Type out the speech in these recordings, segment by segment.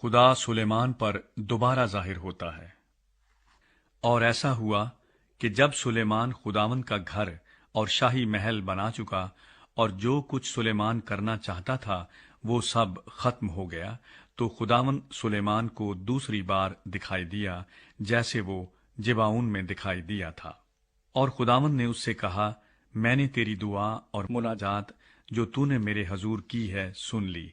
خدا سلیمان پر دوبارہ ظاہر ہوتا ہے۔ اور ایسا ہوا کہ جب سلیمان خداوند کا گھر اور شاہی محل بنا چکا اور جو کچھ سلیمان کرنا چاہتا تھا وہ سب ختم ہو گیا، تو خداوند سلیمان کو دوسری بار دکھائی دیا جیسے وہ جبعون میں دکھائی دیا تھا۔ اور خداوند نے اس سے کہا، میں نے تیری دعا اور مناجات جو تو نے میرے حضور کی ہے سن لی،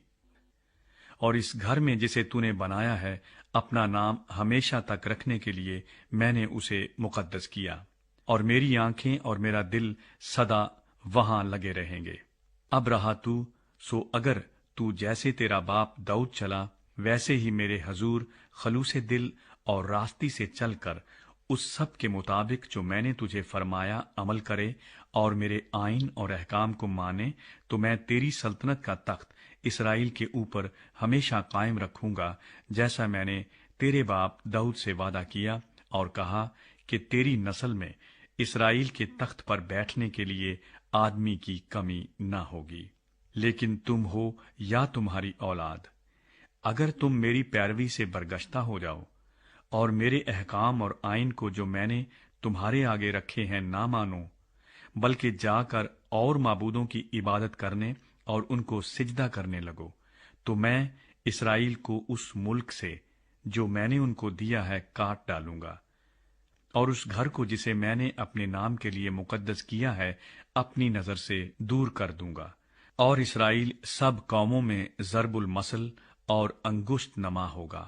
اور اس گھر میں جسے تو نے بنایا ہے اپنا نام ہمیشہ تک رکھنے کے لیے میں نے اسے مقدس کیا، اور میری آنکھیں اور میرا دل سدا وہاں لگے رہیں گے۔ اب رہا تو سو اگر تو جیسے تیرا باپ داؤد چلا ویسے ہی میرے حضور خلوص دل اور راستی سے چل کر اس سب کے مطابق جو میں نے تجھے فرمایا عمل کرے اور میرے آئین اور احکام کو مانے، تو میں تیری سلطنت کا تخت اسرائیل کے اوپر ہمیشہ قائم رکھوں گا، جیسا میں نے تیرے باپ داؤد سے وعدہ کیا اور کہا کہ تیری نسل میں اسرائیل کے تخت پر بیٹھنے کے لیے آدمی کی کمی نہ ہوگی۔ لیکن تم ہو یا تمہاری اولاد، اگر تم میری پیروی سے برگشتہ ہو جاؤ اور میرے احکام اور آئین کو جو میں نے تمہارے آگے رکھے ہیں نہ مانو، بلکہ جا کر اور معبودوں کی عبادت کرنے اور ان کو سجدہ کرنے لگو، تو میں اسرائیل کو اس ملک سے جو میں نے ان کو دیا ہے کاٹ ڈالوں گا، اور اس گھر کو جسے میں نے اپنے نام کے لیے مقدس کیا ہے اپنی نظر سے دور کر دوں گا، اور اسرائیل سب قوموں میں ضرب المثل اور انگشت نما ہوگا۔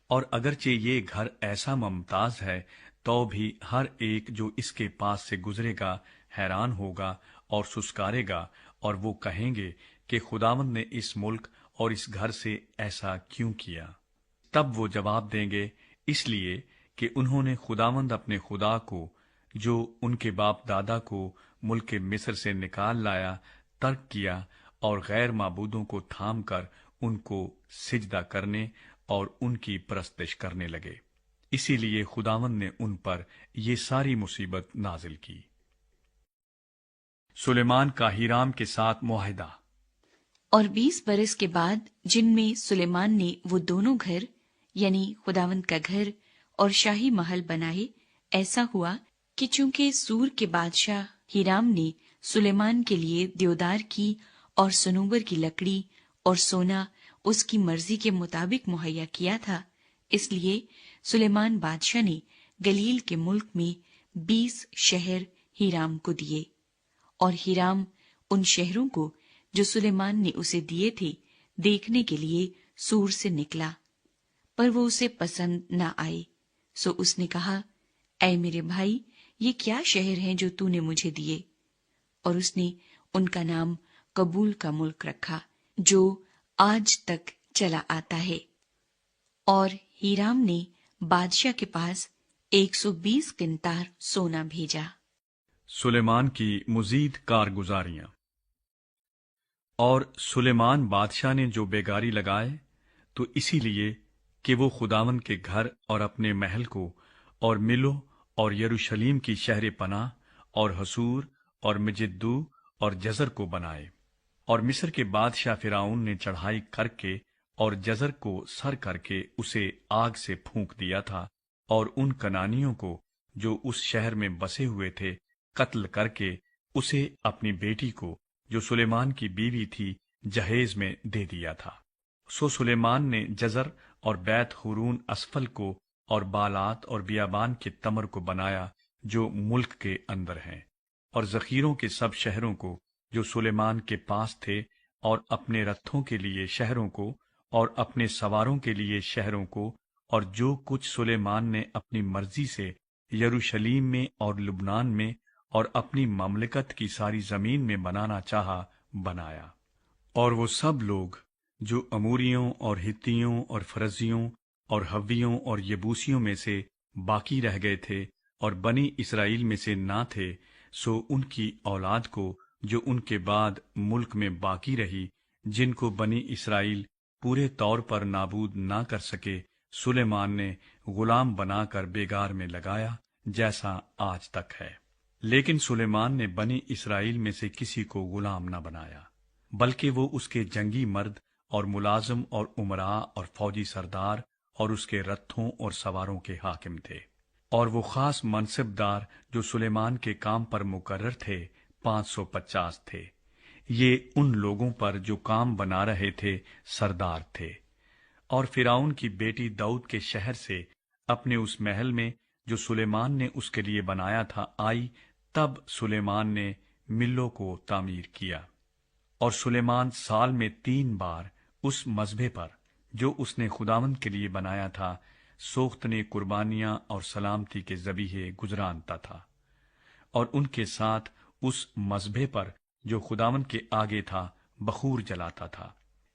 اور اگرچہ یہ گھر ایسا ممتاز ہے تو بھی ہر ایک جو اس کے پاس سے گزرے گا حیران ہوگا اور سسکارے گا، اور وہ کہیں گے کہ خداوند نے اس ملک اور اس گھر سے ایسا کیوں کیا؟ تب وہ جواب دیں گے، اس لیے کہ انہوں نے خداوند اپنے خدا کو جو ان کے باپ دادا کو ملک مصر سے نکال لایا ترک کیا، اور غیر معبودوں کو تھام کر ان کو سجدہ کرنے اور ان کی پرستش کرنے لگے، اسی لیے خداوند نے ان پر یہ ساری مصیبت نازل کی۔ سلیمان کا ہیرام کے ساتھ معاہدہ۔ اور 20 برس کے بعد جن میں سلیمان نے وہ دونوں گھر یعنی خداوند کا گھر اور شاہی محل بنائے، ایسا ہوا کہ چونکہ سور کے بادشاہ ہیرام نے سلیمان کے لیے دیودار کی اور صنوبر کی لکڑی اور سونا اس کی مرضی کے مطابق مہیا کیا تھا، اس لیے سلیمان بادشاہ نے گلیل کے ملک میں 20 شہر ہیرام کو دیے، اور ہیرام ان شہروں کو جو سلیمان نے اسے دیے تھے دیکھنے کے لیے سور سے نکلا، پر وہ اسے پسند نہ آئے، سو اس نے کہا، اے میرے بھائی، یہ کیا شہر ہیں جو تو نے مجھے دیے؟ اور اس نے ان کا نام قبول کا ملک رکھا، جو آج تک چلا آتا ہے۔ اور ہیرام نے بادشاہ کے پاس 120 قنطار سونا بھیجا۔ سلیمان کی مزید کارگزاریاں۔ اور سلیمان بادشاہ نے جو بیگاری لگائے تو اسی لیے کہ وہ خداوند کے گھر اور اپنے محل کو اور ملو اور یروشلیم کی شہر پناہ اور حصور اور مجدو اور جزر کو بنائے، اور مصر کے بادشاہ فرعون نے چڑھائی کر کے اور جزر کو سر کر کے اسے آگ سے پھونک دیا تھا، اور ان کنانیوں کو جو اس شہر میں بسے ہوئے تھے قتل کر کے اسے اپنی بیٹی کو جو سلیمان کی بیوی تھی جہیز میں دے دیا تھا۔ سو سلیمان نے جزر اور بیت حورون اسفل کو اور بالات اور بیابان کے تمر کو بنایا جو ملک کے اندر ہیں، اور ذخیروں کے سب شہروں کو جو سلیمان کے پاس تھے، اور اپنے رتھوں کے لیے شہروں کو اور اپنے سواروں کے لیے شہروں کو، اور جو کچھ سلیمان نے اپنی مرضی سے یروشلیم میں اور لبنان میں اور اپنی مملکت کی ساری زمین میں بنانا چاہا بنایا۔ اور وہ سب لوگ جو اموریوں اور ہتیوں اور فرزیوں اور حویوں اور یبوسیوں میں سے باقی رہ گئے تھے اور بنی اسرائیل میں سے نہ تھے، سو ان کی اولاد کو جو ان کے بعد ملک میں باقی رہی، جن کو بنی اسرائیل پورے طور پر نابود نہ کر سکے، سلیمان نے غلام بنا کر بیگار میں لگایا، جیسا آج تک ہے۔ لیکن سلیمان نے بنی اسرائیل میں سے کسی کو غلام نہ بنایا، بلکہ وہ اس کے جنگی مرد اور ملازم اور امراء اور فوجی سردار اور اس کے رتھوں اور سواروں کے حاکم تھے، اور وہ خاص منصبدار جو سلیمان کے کام پر مقرر تھے 550 تھے۔ یہ ان لوگوں پر جو کام بنا رہے تھے سردار تھے۔ اور فرعون کی بیٹی داؤد کے شہر سے اپنے اس محل میں جو سلیمان نے اس کے لیے بنایا تھا آئی، تب سلیمان نے ملوں کو تعمیر کیا۔ اور سلیمان سال میں 3 بار اس مذبح پر جو اس نے خداوند کے لیے بنایا تھا سوختنے قربانیاں اور سلامتی کے ذبیحے گزرانتا تھا، اور ان کے ساتھ اس مذبح پر جو خداوند کے آگے تھا بخور جلاتا تھا۔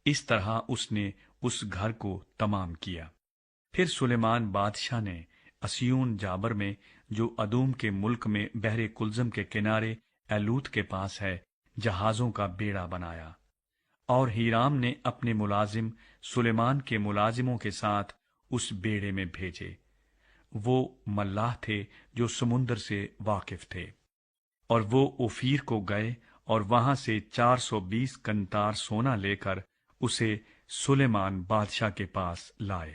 اس طرح اس نے اس گھر کو تمام کیا۔ پھر سلیمان بادشاہ نے اسیون جابر میں جو ادوم کے ملک میں بحر کلزم کے کنارے ایلوت کے پاس ہے جہازوں کا بیڑا بنایا، اور ہیرام نے اپنے ملازم سلیمان کے ملازموں کے ساتھ اس بیڑے میں بھیجے۔ وہ ملاح تھے جو سمندر سے واقف تھے، اور وہ اوفیر کو گئے اور وہاں سے 420 کنتار سونا لے کر اسے سلیمان بادشاہ کے پاس لائے۔